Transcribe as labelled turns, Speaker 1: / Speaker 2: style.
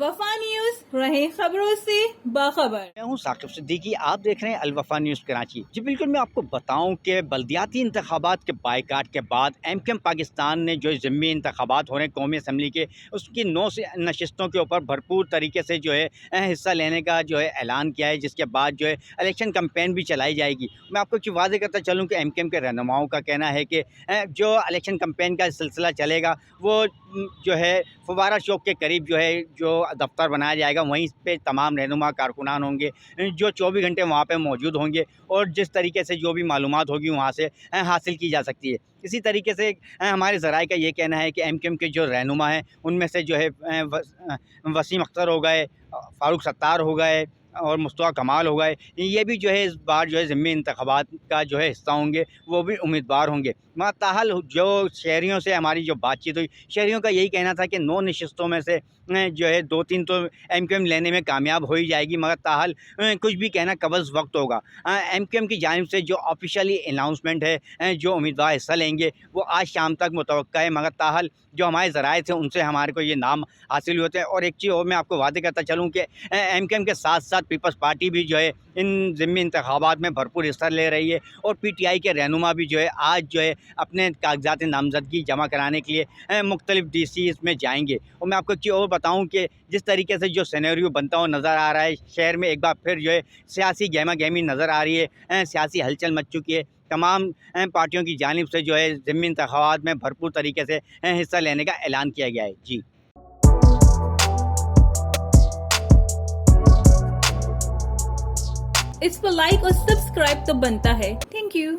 Speaker 1: الوفا news رہے خبروں سے باخبر۔
Speaker 2: میں ہوں ثاقب صدیقی، آپ دیکھ رہے ہیں الوفا نیوز کراچی۔ جی بالکل، میں آپ کو بتاؤں کہ بلدیاتی انتخابات کے بائیکاٹ کے بعد ایم کیو ایم پاکستان نے جو ضمنی انتخابات ہو رہے ہیں قومی اسمبلی کے، اس کی 9 نشستوں کے اوپر بھرپور طریقے سے جو ہے حصہ لینے کا جو ہے اعلان کیا ہے، جس کے بعد جو ہے الیکشن کمپین بھی چلائی جائے گی۔ میں آپ کو واضح کرتا چلوں کہ ایم کیو ایم کے رہنماؤں کا کہنا ہے کہ جو الیکشن کمپین کا سلسلہ چلے گا وہ جو ہے فوارہ چوک کے قریب جو دفتر بنایا جائے گا، وہیں پہ تمام رہنما کارکنان ہوں گے جو 24 گھنٹے وہاں پہ موجود ہوں گے، اور جس طریقے سے جو بھی معلومات ہوگی وہاں سے حاصل کی جا سکتی ہے۔ اسی طریقے سے ہمارے ذرائع کا یہ کہنا ہے کہ ایم کیو ایم کے جو رہنما ہیں ان میں سے جو ہے وسیم اختر ہو گئے، فاروق ستار ہو گئے اور مصطفیٰ کمال ہو گئے، یہ بھی جو ہے اس بار جو ہے ضمنی انتخابات کا جو ہے حصہ ہوں گے، وہ بھی امیدوار ہوں گے۔ تاحال جو شہریوں سے ہماری جو بات چیت ہوئی، شہریوں کا یہی کہنا تھا کہ 9 نشستوں میں سے جو ہے 2-3 تو ایم کیو ایم لینے میں کامیاب ہو ہی جائے گی، مگر تاحال کچھ بھی کہنا قبض وقت ہوگا۔ ایم کیو ایم کی جانب سے جو آفیشیلی اناؤنسمنٹ ہے جو امیدوار حصہ لیں گے وہ آج شام تک متوقع ہے، مگر تاحال جو ہمارے ذرائع تھے ان سے ہمارے کو یہ نام حاصل ہوتے ہیں۔ اور ایک چیز اور میں آپ کو واضح کرتا چلوں کہ ایم کیو ایم کے ساتھ ساتھ پیپلز پارٹی بھی جو ہے ان ضمنی انتخابات میں بھرپور حصہ لے رہی ہے، اور پی ٹی آئی کے رہنما بھی جو ہے آج جو ہے اپنے کاغذات نامزدگی جمع کرانے کے لیے مختلف ڈی سیز میں جائیں گے۔ اور میں آپ کو ایک چیز اور بتاؤں کہ جس طریقے سے جو سینیریو بنتا ہوا نظر آ رہا ہے، شہر میں ایک بار پھر جو ہے سیاسی گہما گہمی نظر آ رہی ہے، سیاسی ہلچل مچ چکی ہے۔ تمام پارٹیوں کی جانب سے جو ہے ضمنی انتخابات میں بھرپور طریقے سے حصہ لینے کا اعلان کیا گیا ہے۔ جی
Speaker 1: اس پر لائک اور سبسکرائب تو بنتا ہے۔ Thank you.